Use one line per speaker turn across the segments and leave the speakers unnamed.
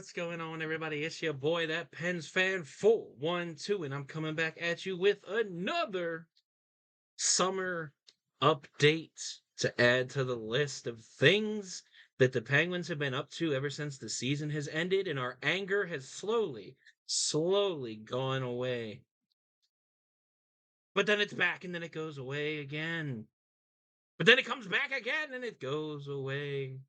what's going on, everybody? It's your boy, that Pens fan 412, and I'm coming back at you with another summer update to add to the list of things that the Penguins have been up to ever since the season has ended, and our anger has slowly gone away. But then it's back, and then it goes away again. But then it comes back again, and it goes away.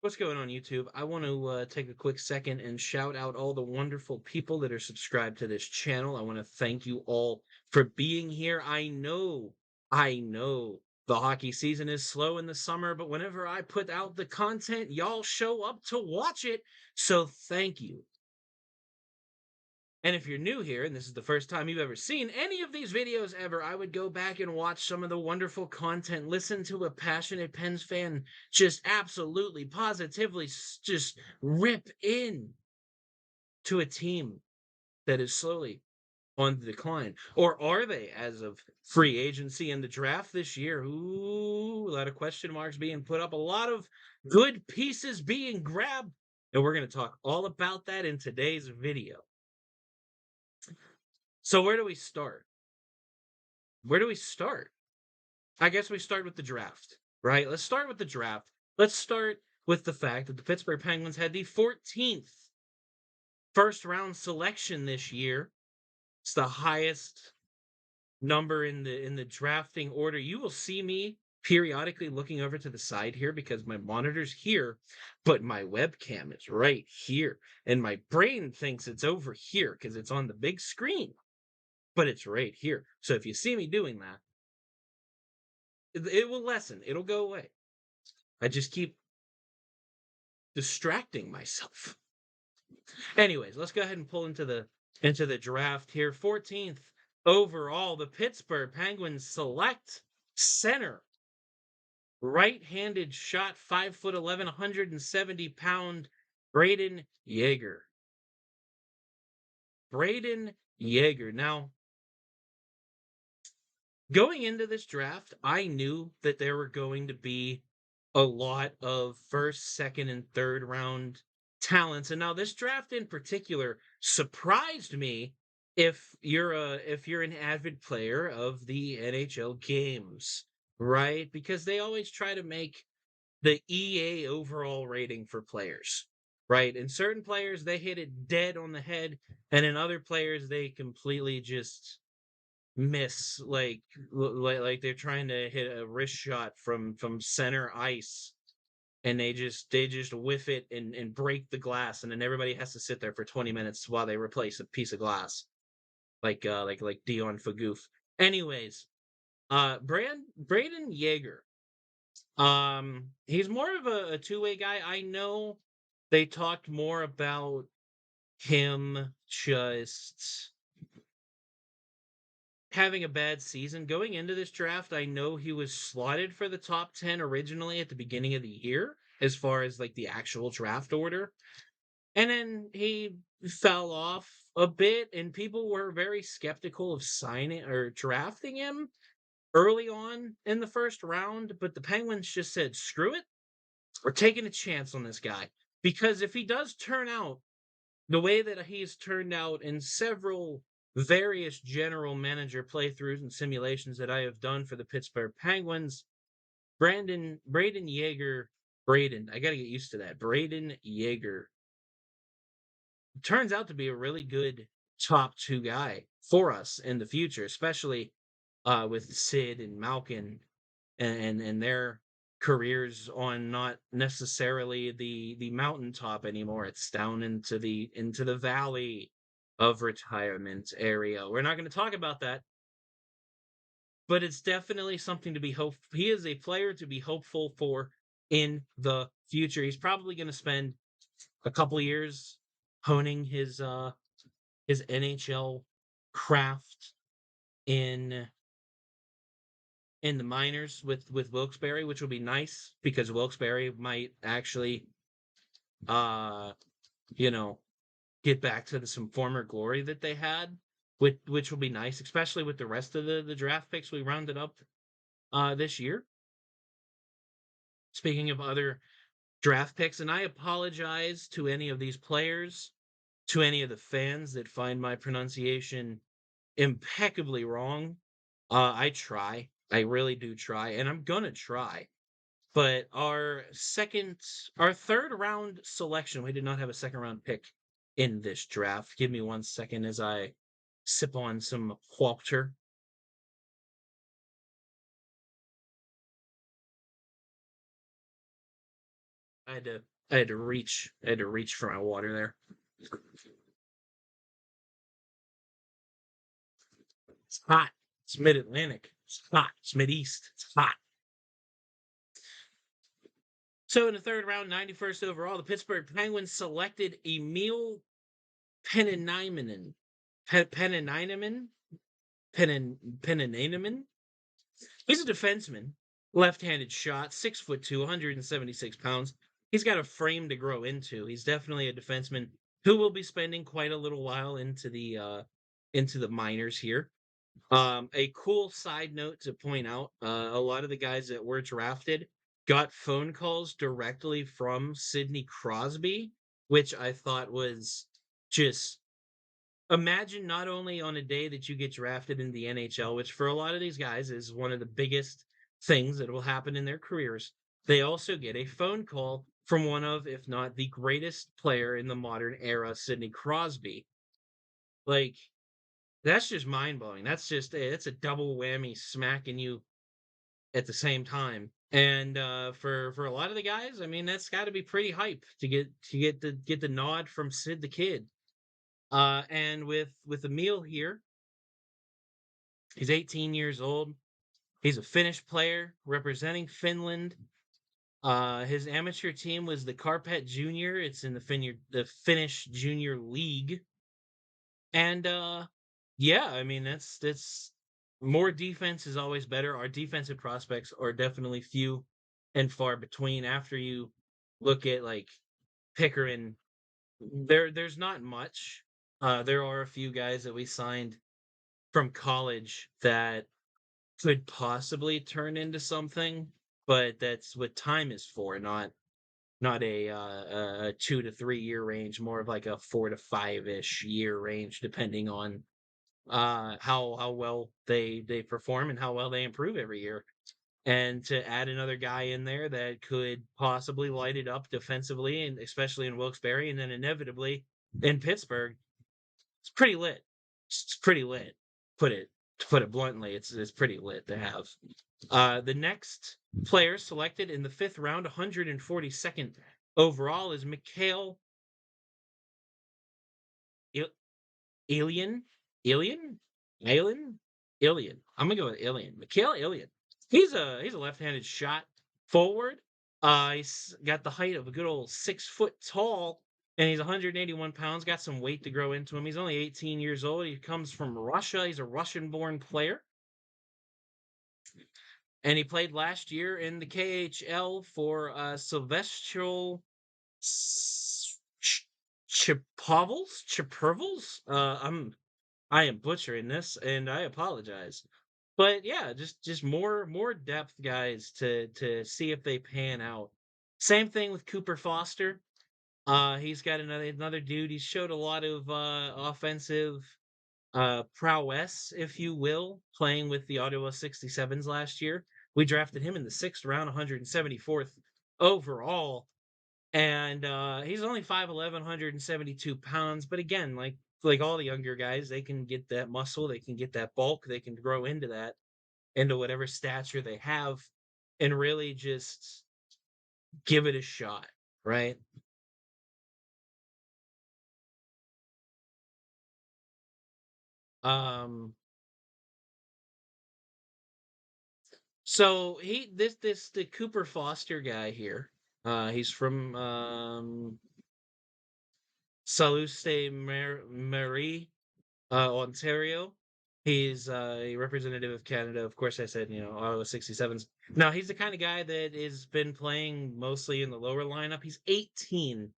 What's going on, YouTube? I want to take a quick second and shout out all the wonderful people that are subscribed to this channel. I want to thank you all for being here. I know the hockey season is slow in the summer, but whenever I put out the content, y'all show up to watch it. So thank you. And if you're new here and this is the first time you've ever seen any of these videos ever, I would go back and watch some of the wonderful content, listen to a passionate Pens fan just absolutely, positively just rip in to a team that is slowly on the decline. Or are they, as of free agency and the draft this year? Ooh, a lot of question marks being put up, a lot of good pieces being grabbed. And we're going to talk all about that in today's video. So where do we start? Where do we start? I guess we start with the draft, right? Let's start with the draft. Let's start with the fact that the Pittsburgh Penguins had the 14th first round selection this year. It's the highest number in the drafting order. You will see me periodically looking over to the side here because my monitor's here, but my webcam is right here. And my brain thinks it's over here because it's on the big screen, but it's right here. So if you see me doing that, it will lessen. It'll go away. I just keep distracting myself. Anyways, let's go ahead and pull into the draft here. 14th overall, the Pittsburgh Penguins select center. Right-handed shot, 5'11", 170-pound Brayden Yager. Brayden Yager. Now, going into this draft, I knew that there were going to be a lot of first, second, and third round talents. And now this draft in particular surprised me if you're an avid player of the NHL games, right? Because they always try to make the EA overall rating for players, right? And certain players they hit it dead on the head, and in other players they completely just miss like they're trying to hit a wrist shot from center ice, and they just whiff it and break the glass, and then everybody has to sit there for 20 minutes while they replace a piece of glass, like Dion Fagoof. Anyways, Brayden Yager, he's more of a two-way guy. I know they talked more about him just having a bad season. Going into this draft, I know he was slotted for the top 10 originally at the beginning of the year, as far as like the actual draft order. And then he fell off a bit, and people were very skeptical of signing or drafting him early on in the first round. But the Penguins just said, screw it, we're taking a chance on this guy. Because if he does turn out the way that he's turned out in several various general manager playthroughs and simulations that I have done for the Pittsburgh Penguins, Brayden Yager, I got to get used to that. Brayden Yager turns out to be a really good top two guy for us in the future, especially with Sid and Malkin and their careers on not necessarily the mountaintop anymore. It's down into the valley of retirement area. We're not going to talk about that, but it's definitely something to be hope. He is a player to be hopeful for in the future. He's probably going to spend a couple of years honing his NHL craft in the minors with Wilkes-Barre, which will be nice because Wilkes-Barre might actually uh you know get back to some former glory that they had, which will be nice, especially with the rest of the draft picks we rounded up this year. Speaking of other draft picks, and I apologize to any of these players, to any of the fans that find my pronunciation impeccably wrong. I try. I really do try, and I'm gonna try. But our third round selection, we did not have a second round pick in this draft. Give me 1 second as I sip on some water. I had to I had to reach for my water there. It's hot. It's mid Atlantic. It's hot. It's mid East. It's hot. So in the third round, 91st overall, the Pittsburgh Penguins selected Emil Peninainen. Peninainen? Peninainen? He's a defenseman, left-handed shot, 6'2", 176 pounds. He's got a frame to grow into. He's definitely a defenseman who will be spending quite a little while into the minors here. A cool side note to point out: a lot of the guys that were drafted got phone calls directly from Sidney Crosby, which I thought was just imagine not only on a day that you get drafted in the NHL, which for a lot of these guys is one of the biggest things that will happen in their careers, they also get a phone call from one of, if not the greatest player in the modern era, Sidney Crosby. Like, that's just mind blowing. It's a double whammy smacking you at the same time. And for a lot of the guys, I mean, that's got to be pretty hype to get the nod from Sid the Kid. And with Emil here, he's 18 years old. He's a Finnish player representing Finland. His amateur team was the Carpet Junior. It's in the Finnish Junior League. And yeah, I mean that's more defense is always better. Our defensive prospects are definitely few and far between. After you look at like Pickering, there's not much. There are a few guys that we signed from college that could possibly turn into something, but that's what time is for, not a 2 to 3 year range, more of like a 4 to 5 ish year range, depending on how well they perform and how well they improve every year. And to add another guy in there that could possibly light it up defensively, and especially in Wilkes-Barre, and then inevitably in Pittsburgh, it's pretty lit. It's pretty lit. Put it to put it bluntly, it's pretty lit to have. The next player selected in the fifth round, 142nd overall, is Mikhail Alien. Alien? Alien? Alien. I'm gonna go with Alien. Mikhail Alien. He's a left-handed shot forward. He's got the height of a good old 6 foot tall, and he's 181 pounds. Got some weight to grow into him. He's only 18 years old. He comes from Russia. He's a Russian-born player, and he played last year in the KHL for Silvestro Chipovals. I am butchering this, and I apologize. But yeah, just more depth guys to see if they pan out. Same thing with Cooper Foster. He's got another dude. He showed a lot of offensive prowess, if you will, playing with the Ottawa 67s last year. We drafted him in the sixth round, 174th overall. And he's only 5'11", 172 pounds. But again, like all the younger guys, they can get that muscle, they can get that bulk, they can grow into that, into whatever stature they have, and really just give it a shot, right? Um, so the Cooper Foster guy here, he's from Sault Marie, Ontario. He's a representative of Canada. Of course, I said, Ottawa 67s. Now, he's the kind of guy that has been playing mostly in the lower lineup. He's 18,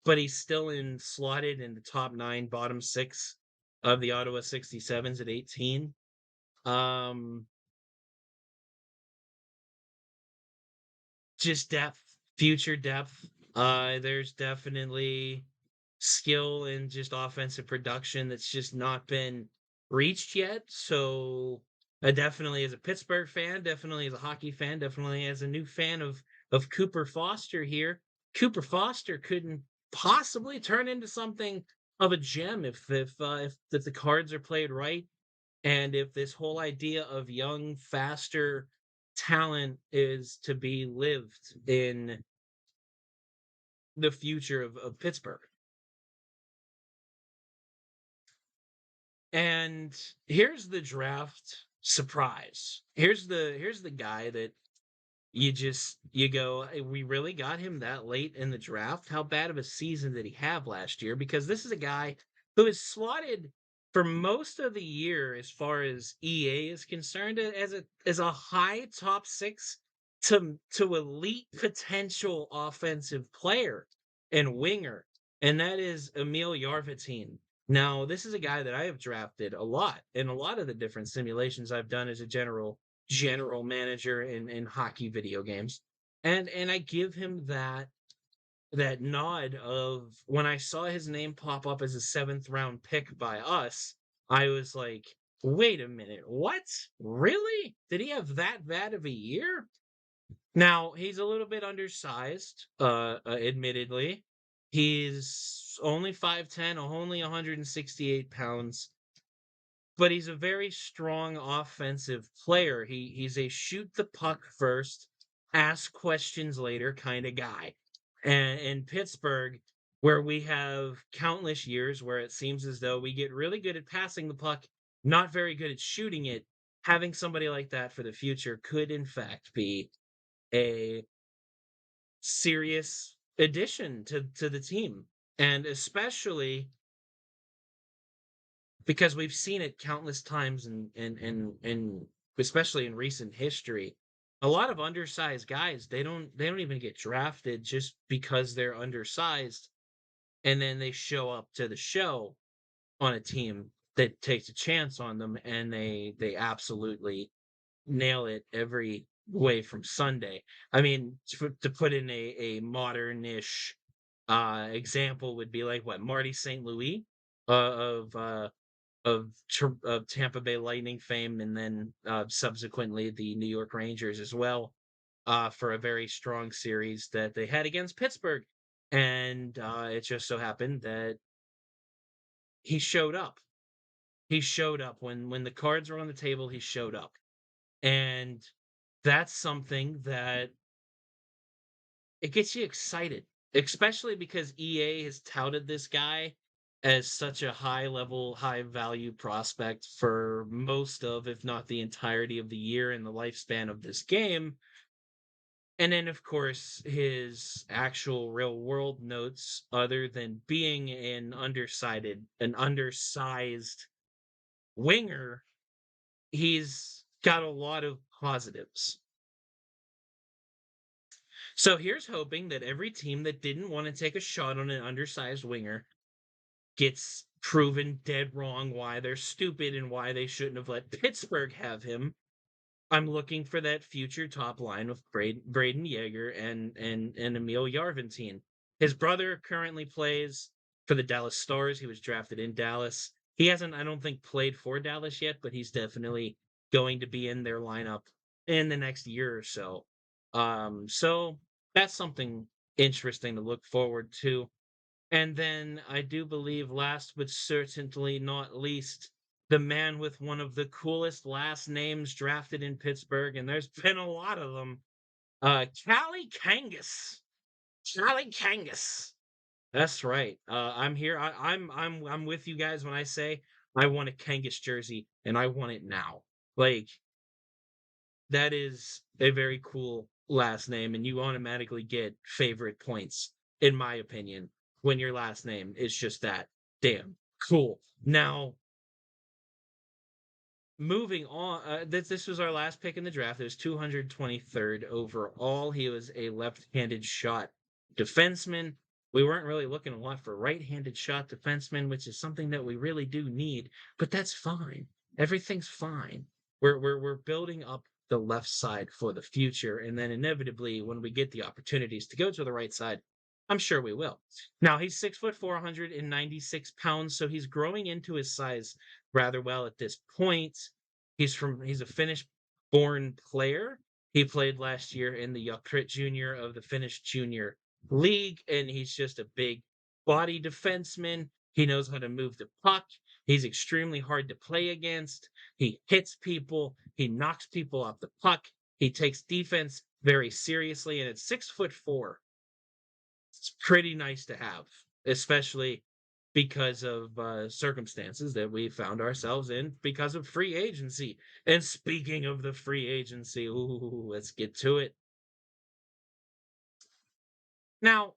but he's still slotted in the top nine, bottom six of the Ottawa 67s at 18. Um, just depth, future depth. There's definitely skill and just offensive production that's just not been reached yet. So definitely as a Pittsburgh fan, definitely as a hockey fan, definitely as a new fan of Cooper Foster here, Cooper Foster couldn't possibly turn into something of a gem if the cards are played right, and if this whole idea of young, faster talent is to be lived in the future of Pittsburgh. And here's the draft surprise. Here's the guy that you go, "Hey, we really got him that late in the draft. How bad of a season did he have last year?" Because this is a guy who is slotted for most of the year, as far as EA is concerned, as a high top six to elite potential offensive player and winger, and that is Emil Yarvatin. Now, this is a guy that I have drafted a lot in a lot of the different simulations I've done as a general manager in hockey video games. And I give him that nod of when I saw his name pop up as a seventh round pick by us, I was like, wait a minute, what? Really? Did he have that bad of a year? Now he's a little bit undersized, admittedly. He's only 5'10, only 168 pounds, but he's a very strong offensive player. He's a shoot the puck first, ask questions later kind of guy. And in Pittsburgh, where we have countless years where it seems as though we get really good at passing the puck, not very good at shooting it, having somebody like that for the future could in fact be a serious addition to the team. And especially because we've seen it countless times and especially in recent history, a lot of undersized guys, they don't even get drafted just because they're undersized, and then they show up to the show on a team that takes a chance on them, and they absolutely nail it every way from Sunday. I mean, to put in a modern-ish example would be like what Marty St. Louis of Tampa Bay Lightning fame, and then subsequently the New York Rangers as well, for a very strong series that they had against Pittsburgh. And it just so happened that he showed up. He showed up when the cards were on the table. He showed up, and that's something that it gets you excited, especially because EA has touted this guy as such a high level, high value prospect for most of, if not the entirety of the year in the lifespan of this game. And then, of course, his actual real world notes, other than being an undersized winger, he's got a lot of positives. So here's hoping that every team that didn't want to take a shot on an undersized winger gets proven dead wrong, why they're stupid and why they shouldn't have let Pittsburgh have him. I'm looking for that future top line with Braden Yeager and Emil Yarventin. His brother currently plays for the Dallas Stars. He was drafted in Dallas. He hasn't, I don't think, played for Dallas yet, but he's definitely going to be in their lineup in the next year or so. So that's something interesting to look forward to. And then I do believe, last but certainly not least, the man with one of the coolest last names drafted in Pittsburgh, and there's been a lot of them. Callie Kangas. Callie Kangas. That's right. I'm here. I'm with you guys when I say I want a Kangas jersey and I want it now. Like, that is a very cool last name, and you automatically get favorite points, in my opinion, when your last name is just that damn cool. Now, moving on, this was our last pick in the draft. It was 223rd overall. He was a left-handed shot defenseman. We weren't really looking a lot for right-handed shot defensemen, which is something that we really do need, but that's fine. Everything's fine. We're building up the left side for the future. And then inevitably, when we get the opportunities to go to the right side, I'm sure we will. Now he's 6 foot 496 pounds, so he's growing into his size rather well at this point. He's a Finnish born player. He played last year in the Jokerit Junior of the Finnish Junior League, and he's just a big body defenseman. He knows how to move the puck. He's extremely hard to play against. He hits people. He knocks people off the puck. He takes defense very seriously, and at 6'4", it's pretty nice to have, especially because of circumstances that we found ourselves in because of free agency. And speaking of the free agency, ooh, let's get to it. Now,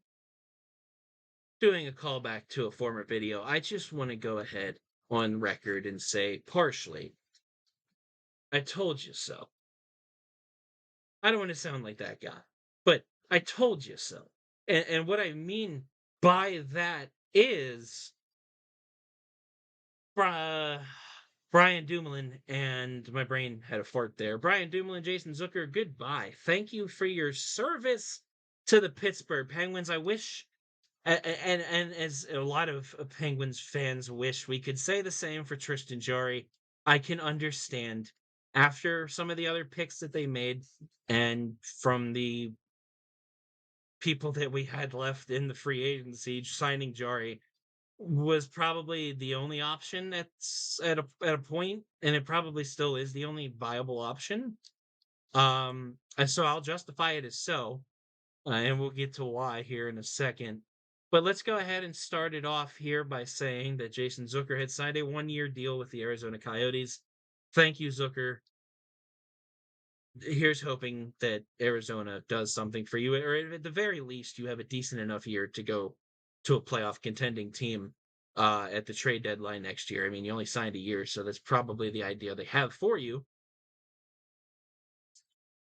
doing a callback to a former video, I just want to go ahead on record and say partially, I told you so. I don't want to sound like that guy, but I told you so. And what I mean by that is uh, Brian Dumoulin, and my brain had a fart there. Brian Dumoulin, Jason Zucker, goodbye. Thank you for your service to the Pittsburgh Penguins. I wish, and as a lot of Penguins fans wish, we could say the same for Tristan Jarry. I can understand after some of the other picks that they made and from the people that we had left in the free agency, signing Jarry was probably the only option at a point, and it probably still is the only viable option. And so I'll justify it as so, and we'll get to why here in a second. But let's go ahead and start it off here by saying that Jason Zucker had signed a 1-year deal with the Arizona Coyotes. Thank you, Zucker. Here's hoping that Arizona does something for you, or at the very least, you have a decent enough year to go to a playoff contending team at the trade deadline next year. I mean, you only signed a year, so that's probably the idea they have for you.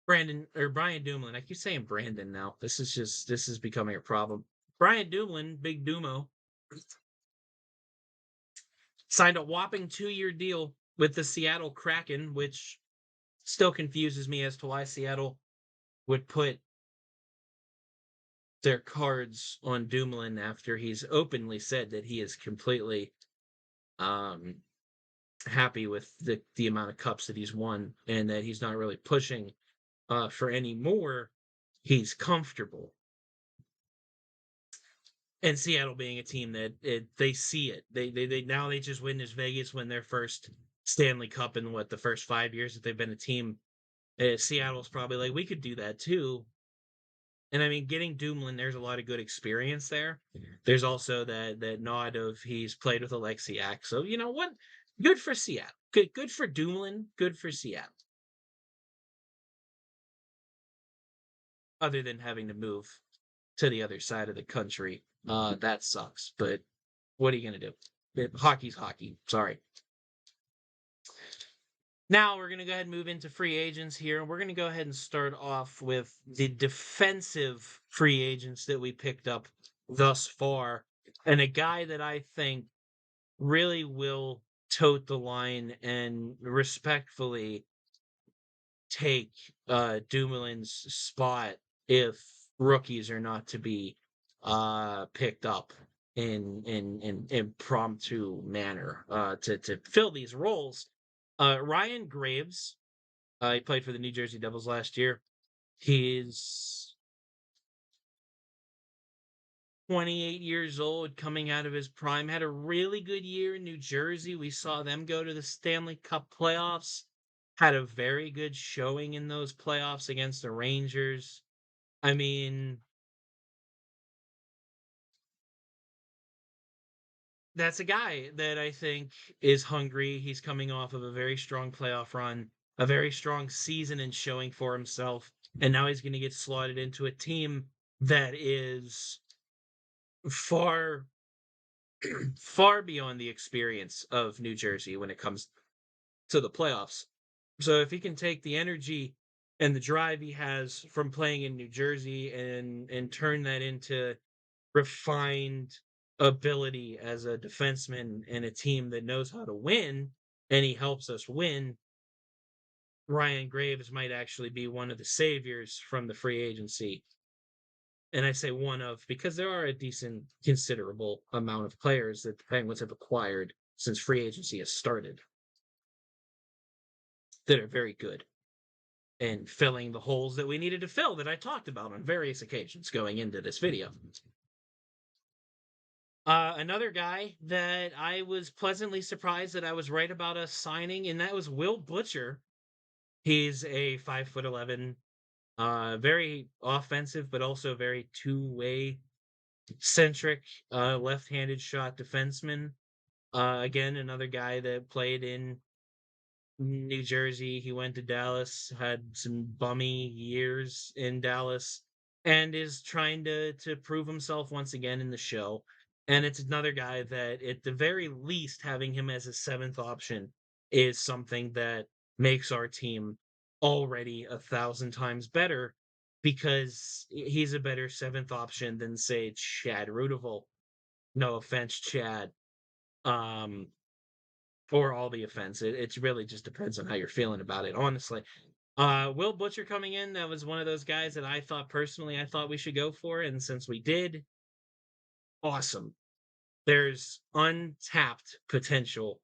Brian Dumoulin. I keep saying Brandon now. This is becoming a problem. Brian Dumoulin, Big Dumo, signed a whopping 2-year deal with the Seattle Kraken, which still confuses me as to why Seattle would put their cards on Dumoulin after he's openly said that he is completely happy with the amount of cups that he's won and that he's not really pushing for any more. He's comfortable. And Seattle being a team that they see it. They now they just witnessed Vegas win their first Stanley Cup in the first 5 years that they've been a team. Seattle's probably like, we could do that too. And I mean, getting Dumoulin, there's a lot of good experience there. There's also that nod of he's played with Alexiak. So you know what? Good for Seattle. Good for Dumoulin. Good for Seattle. Other than having to move to the other side of the country, that sucks. But what are you gonna do? Hockey's hockey. Sorry. Now we're going to go ahead and move into free agents here. We're going to go ahead and start off with the defensive free agents that we picked up thus far. And a guy that I think really will tote the line and respectfully take Dumoulin's spot if rookies are not to be picked up in impromptu manner to fill these roles. Ryan Graves, he played for the New Jersey Devils last year. He's 28 years old, coming out of his prime. Had a really good year in New Jersey. We saw them go to the Stanley Cup playoffs. Had a very good showing in those playoffs against the Rangers. I mean, that's a guy that I think is hungry. He's coming off of a very strong playoff run, a very strong season and showing for himself. And now he's going to get slotted into a team that is far, far beyond the experience of New Jersey when it comes to the playoffs. So if he can take the energy and the drive he has from playing in New Jersey and turn that into refined ability as a defenseman in a team that knows how to win, and he helps us win, Ryan Graves might actually be one of the saviors from the free agency. And I say one of because there are a decent, considerable amount of players that the Penguins have acquired since free agency has started that are very good and filling the holes that we needed to fill that I talked about on various occasions going into this video. Another guy that I was pleasantly surprised that I was right about us signing, and that was Will Butcher. He's a 5'11", very offensive, but also very two-way centric, left-handed shot defenseman. Again, another guy that played in New Jersey. He went to Dallas, had some bummy years in Dallas, and is trying to prove himself once again in the show. And it's another guy that, at the very least, having him as a seventh option is something that makes our team already 1,000 times better because he's a better seventh option than, say, Chad Rudival. No offense, Chad. Um, or all the offense. It really just depends on how you're feeling about it, honestly. Will Butcher coming in, that was one of those guys that I thought personally I thought we should go for, and since we did, awesome. There's untapped potential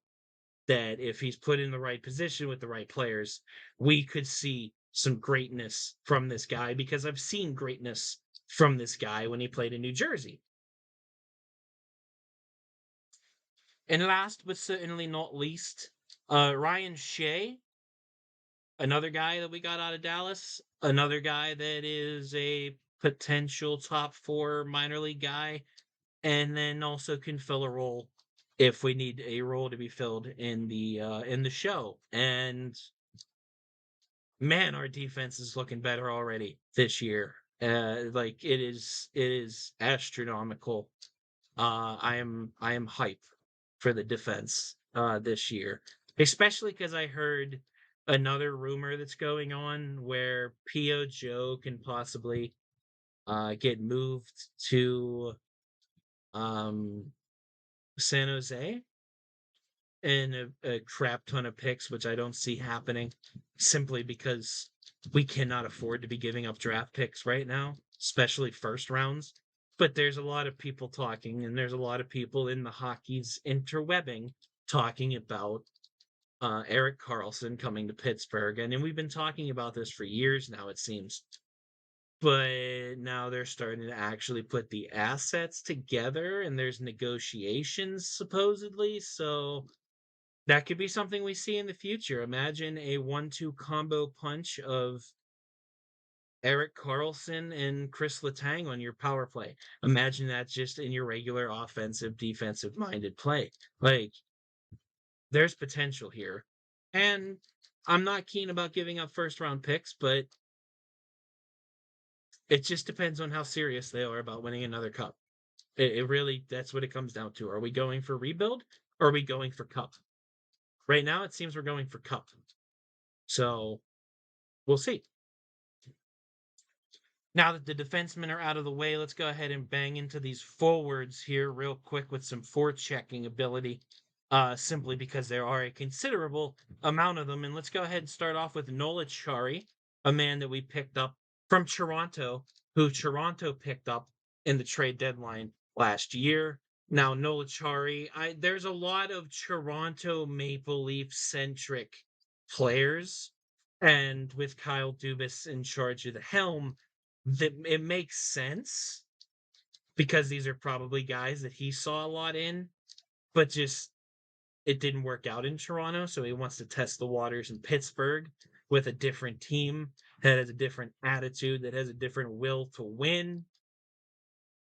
that if he's put in the right position with the right players, we could see some greatness from this guy because I've seen greatness from this guy when he played in New Jersey. And last but certainly not least, Ryan Shea, another guy that we got out of Dallas, another guy that is a potential top 4 minor league guy, and then also can fill a role if we need a role to be filled in the show. And man, our defense is looking better already this year. Like it is astronomical. I am hype for the defense this year, especially because I heard another rumor that's going on where P.O. Joe can possibly get moved to um, San Jose and a crap ton of picks, which I don't see happening simply because we cannot afford to be giving up draft picks right now, especially first rounds. But there's a lot of people talking, and there's a lot of people in the hockey's interwebbing talking about Erik Karlsson coming to Pittsburgh. And we've been talking about this for years now, it seems. But now they're starting to actually put the assets together, and there's negotiations supposedly. So that could be something we see in the future. Imagine a 1-2 combo punch of Erik Karlsson and Chris Letang on your power play. Imagine that just in your regular offensive, defensive minded play. Like, there's potential here. And I'm not keen about giving up first round picks, but it just depends on how serious they are about winning another cup. It really, that's what it comes down to. Are we going for rebuild or are we going for cup? Right now, it seems we're going for cup. So we'll see. Now that the defensemen are out of the way, let's go ahead and bang into these forwards here real quick with some forechecking ability, simply because there are a considerable amount of them. And let's go ahead and start off with Nola Chari, a man that we picked up from Toronto, who Toronto picked up in the trade deadline last year. Now, Nola Chari, there's a lot of Toronto Maple Leaf centric players, and with Kyle Dubas in charge of the helm, that it makes sense because these are probably guys that he saw a lot in, but just it didn't work out in Toronto, so he wants to test the waters in Pittsburgh with a different team that has a different attitude, that has a different will to win.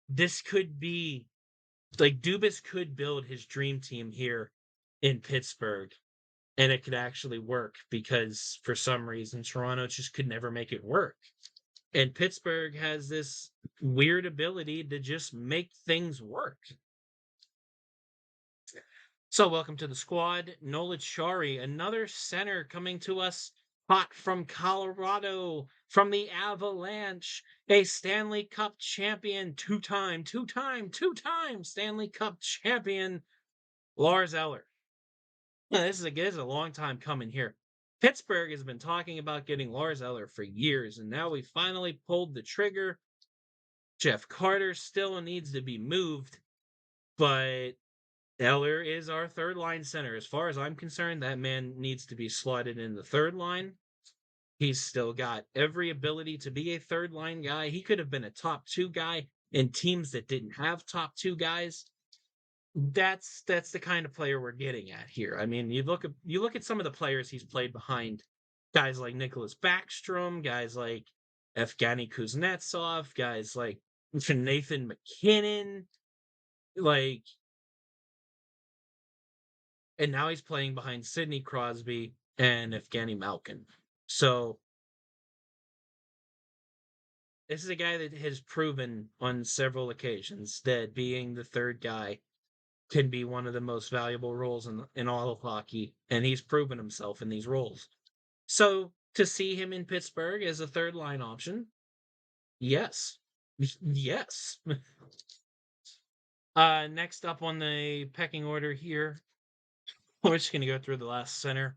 This could be like Dubas could build his dream team here in Pittsburgh, and it could actually work because for some reason Toronto just could never make it work. And Pittsburgh has this weird ability to just make things work. So, welcome to the squad. Nola Chari, another center coming to us hot from Colorado, from the Avalanche, a Stanley Cup champion, two-time Stanley Cup champion, Lars Eller. Now, this is a long time coming here. Pittsburgh has been talking about getting Lars Eller for years, and now we finally pulled the trigger. Jeff Carter still needs to be moved, but Eller is our third line center. As far as I'm concerned, that man needs to be slotted in the third line. He's still got every ability to be a third line guy. He could have been a top two guy in teams that didn't have top two guys. That's the kind of player we're getting at here. I mean, you look at some of the players he's played behind, guys like Nicholas Backstrom, guys like Evgeny Kuznetsov, guys like Nathan McKinnon, like, and now he's playing behind Sidney Crosby and Evgeny Malkin. So this is a guy that has proven on several occasions that being the third guy can be one of the most valuable roles in all of hockey, and he's proven himself in these roles. So to see him in Pittsburgh as a third line option, yes. Yes. Next up on the pecking order here, we're just going to go through the last center.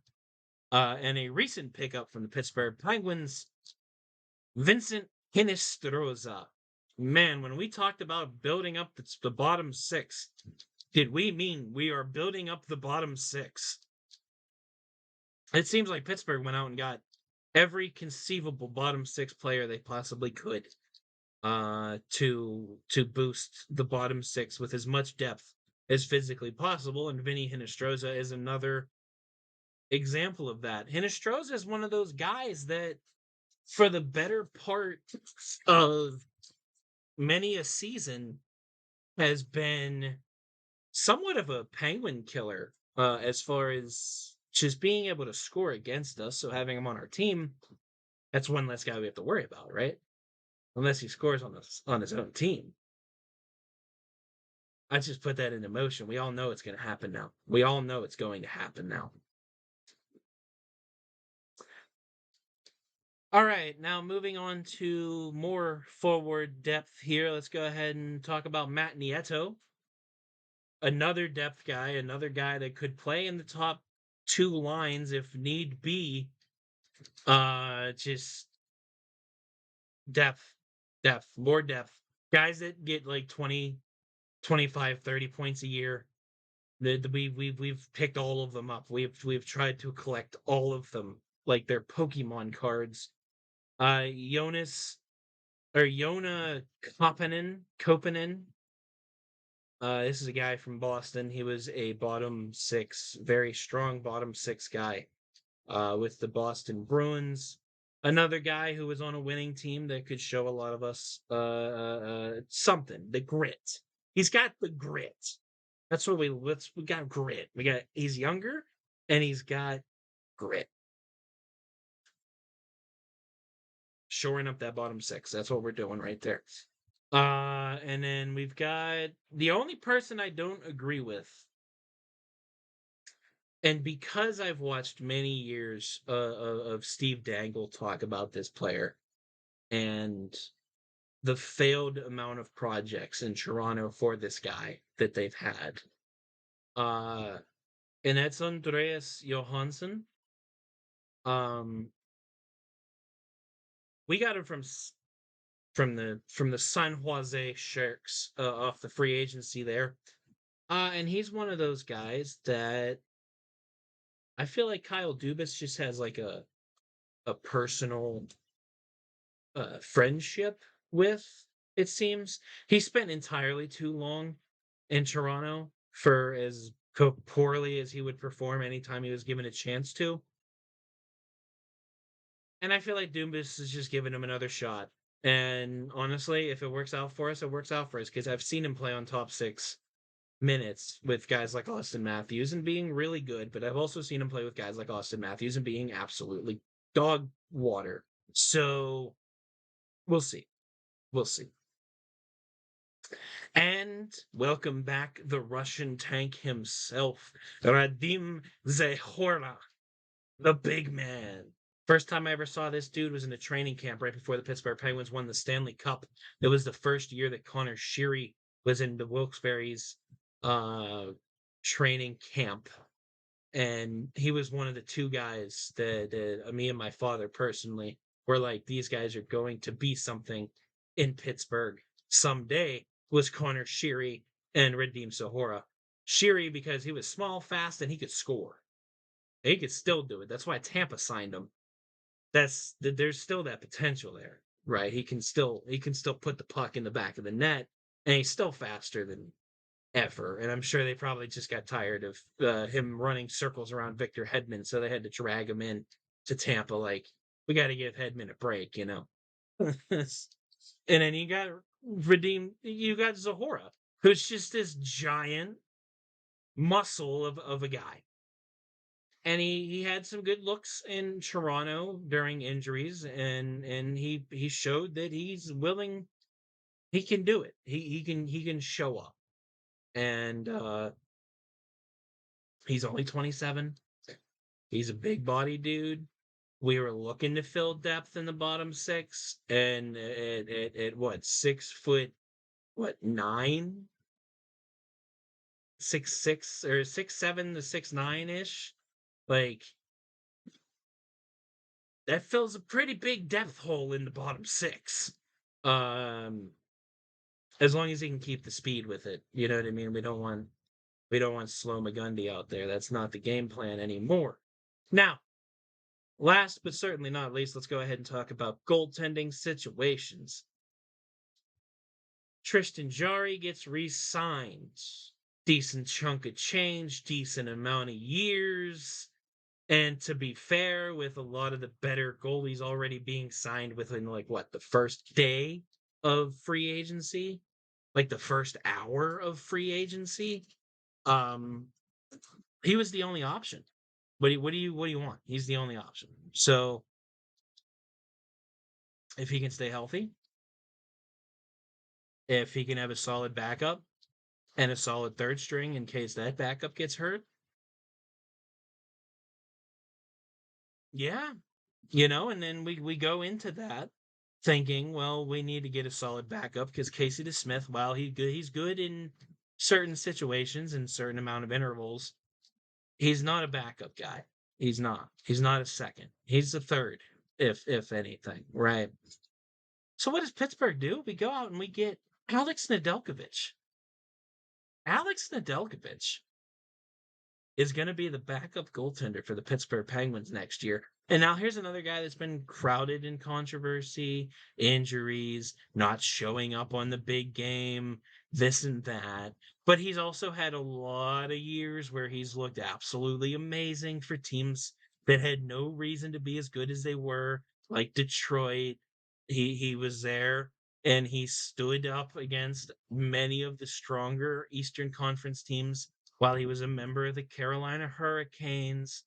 And a recent pickup from the Pittsburgh Penguins, Vincent Hinostroza. Man, when we talked about building up the bottom six, did we mean we are building up the bottom six? It seems like Pittsburgh went out and got every conceivable bottom six player they possibly could to boost the bottom six with as much depth as physically possible. And Vinny Hinostroza is another example of that. Hinostroza is one of those guys that, for the better part of many a season, has been somewhat of a Penguin killer as far as just being able to score against us. So having him on our team, that's one less guy we have to worry about, right? Unless he scores on his own team. I just put that into motion. We all know it's going to happen now. We all know it's going to happen now. All right, now moving on to more forward depth here. Let's go ahead and talk about Matt Nieto. Another depth guy, another guy that could play in the top two lines if need be. Just depth, more depth. Guys that get like 20, 25, 30 points a year. We've picked all of them up. We've tried to collect all of them like they're Pokemon cards. Jonas or Jona Kopanen. This is a guy from Boston. He was a bottom six, very strong bottom six guy with the Boston Bruins. Another guy who was on a winning team that could show a lot of us something, the grit. He's got the grit. That's what we got grit. He's younger and he's got grit. Shoring up that bottom six. That's what we're doing right there. And then we've got the only person I don't agree with, and because I've watched many years of Steve Dangle talk about this player and the failed amount of projects in Toronto for this guy that they've had, and that's Andreas Johansson. We got him from the San Jose Sharks off the free agency there. And he's one of those guys that I feel like Kyle Dubas just has like a personal friendship with, it seems. He spent entirely too long in Toronto for as poorly as he would perform anytime he was given a chance to. And I feel like Dubas is just giving him another shot. And honestly, if it works out for us, it works out for us because I've seen him play on top six minutes with guys like Austin Matthews and being really good, but I've also seen him play with guys like Austin Matthews and being absolutely dog water. So we'll see. We'll see. And welcome back the Russian tank himself, Radim Zahorna, the big man. First time I ever saw this dude was in a training camp right before the Pittsburgh Penguins won the Stanley Cup. It was the first year that Connor Sheary was in the Wilkes-Barre's training camp. and he was one of the two guys that me and my father personally were like, these guys are going to be something in Pittsburgh someday. Was Connor Sheary and Radim Sahora. Sheary because he was small, fast, and he could score. He could still do it. That's why Tampa signed him. There's still that potential there, right? He can still put the puck in the back of the net, and he's still faster than ever. And I'm sure they probably just got tired of him running circles around Victor Hedman, so they had to drag him in to Tampa. Like, we got to give Hedman a break, you know. And then you got Zahora, who's just this giant muscle of a guy. And he had some good looks in Toronto during injuries, and he showed that he's willing. He can do it. He can show up, and he's only 27. He's a big body dude. We were looking to fill depth in the bottom six, and at what 6 foot, what 9, 6'6" or 6'7" to 6'9" ish, like that fills a pretty big depth hole in the bottom six. Um, as long as he can keep the speed with it, you know what I mean. We don't want slow McGundy out there. That's not the game plan anymore. Now, last but certainly not least, let's go ahead and talk about goaltending situations. Tristan Jarry gets re-signed. Decent chunk of change, decent amount of years. And to be fair, with a lot of the better goalies already being signed within like what, the first day of free agency, like the first hour of free agency, um, he was the only option. What do you want? He's the only option. So if he can stay healthy, if he can have a solid backup and a solid third string in case that backup gets hurt, yeah, and then we go into that thinking, well, we need to get a solid backup because Casey DeSmith, while he's good in certain situations and certain amount of intervals, he's not a backup guy. He's not. He's not a second. He's the third, if anything, right? So what does Pittsburgh do? We go out and we get Alex Nedeljkovic. Alex Nedeljkovic is going to be the backup goaltender for the Pittsburgh Penguins next year. And now here's another guy that's been crowded in controversy, injuries, not showing up on the big game, this and that. But he's also had a lot of years where he's looked absolutely amazing for teams that had no reason to be as good as they were, like Detroit. He was there and he stood up against many of the stronger Eastern Conference teams while he was a member of the Carolina Hurricanes.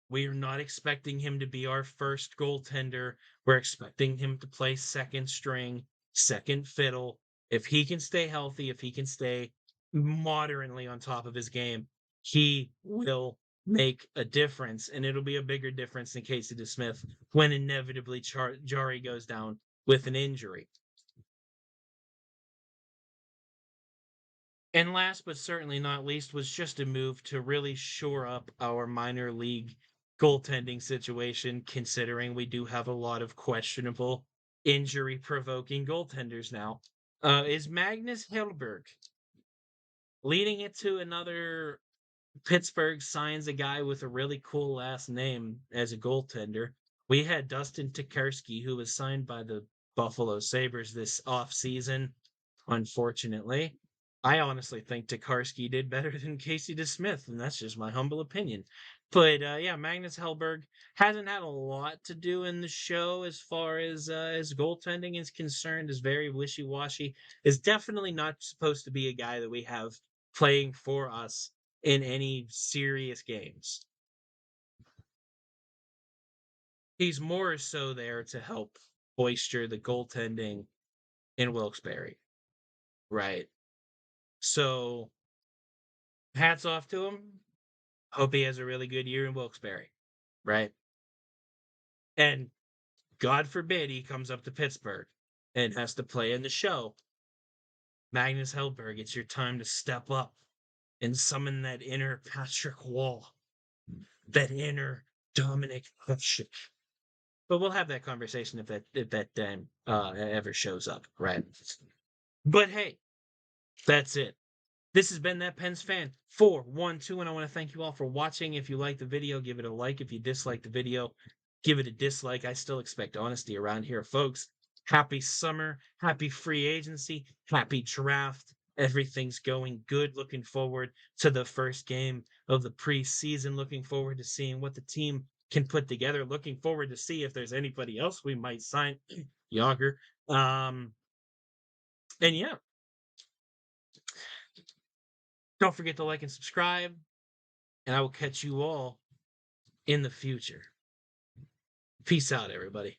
We are not expecting him to be our first goaltender. We're expecting him to play second string, second fiddle. If he can stay healthy, if he can stay moderately on top of his game, he will make a difference. And it'll be a bigger difference than Casey DeSmith when inevitably Jarry goes down with an injury. And last but certainly not least was just a move to really shore up our minor league goaltending situation, considering we do have a lot of questionable injury provoking goaltenders now. Is Magnus Hellberg leading it to another Pittsburgh signs a guy with a really cool last name as a goaltender? We had Dustin Tokarski, who was signed by the Buffalo Sabres this offseason, unfortunately. I honestly think Tokarski did better than Casey DeSmith, and that's just my humble opinion. But yeah, Magnus Hellberg hasn't had a lot to do in the show as far as goaltending is concerned. Is very wishy washy. Is definitely not supposed to be a guy that we have playing for us in any serious games. He's more so there to help bolster the goaltending in Wilkes-Barre, right? So hats off to him. Hope he has a really good year in Wilkes-Barre, right? And God forbid he comes up to Pittsburgh and has to play in the show. Magnus Hellberg, it's your time to step up and summon that inner Patrick Wall, that inner Dominic Hasek. But we'll have that conversation if that time ever shows up, right? But hey, that's it. This has been That Pens Fan 412, and I want to thank you all for watching. If you like the video, give it a like. If you dislike the video, give it a dislike. I still expect honesty around here, folks. Happy summer, happy free agency, happy draft. Everything's going good. Looking forward to the first game of the preseason. Looking forward to seeing what the team can put together. Looking forward to see if there's anybody else we might sign. Yager. And yeah. Don't forget to like and subscribe, and I will catch you all in the future. Peace out, everybody.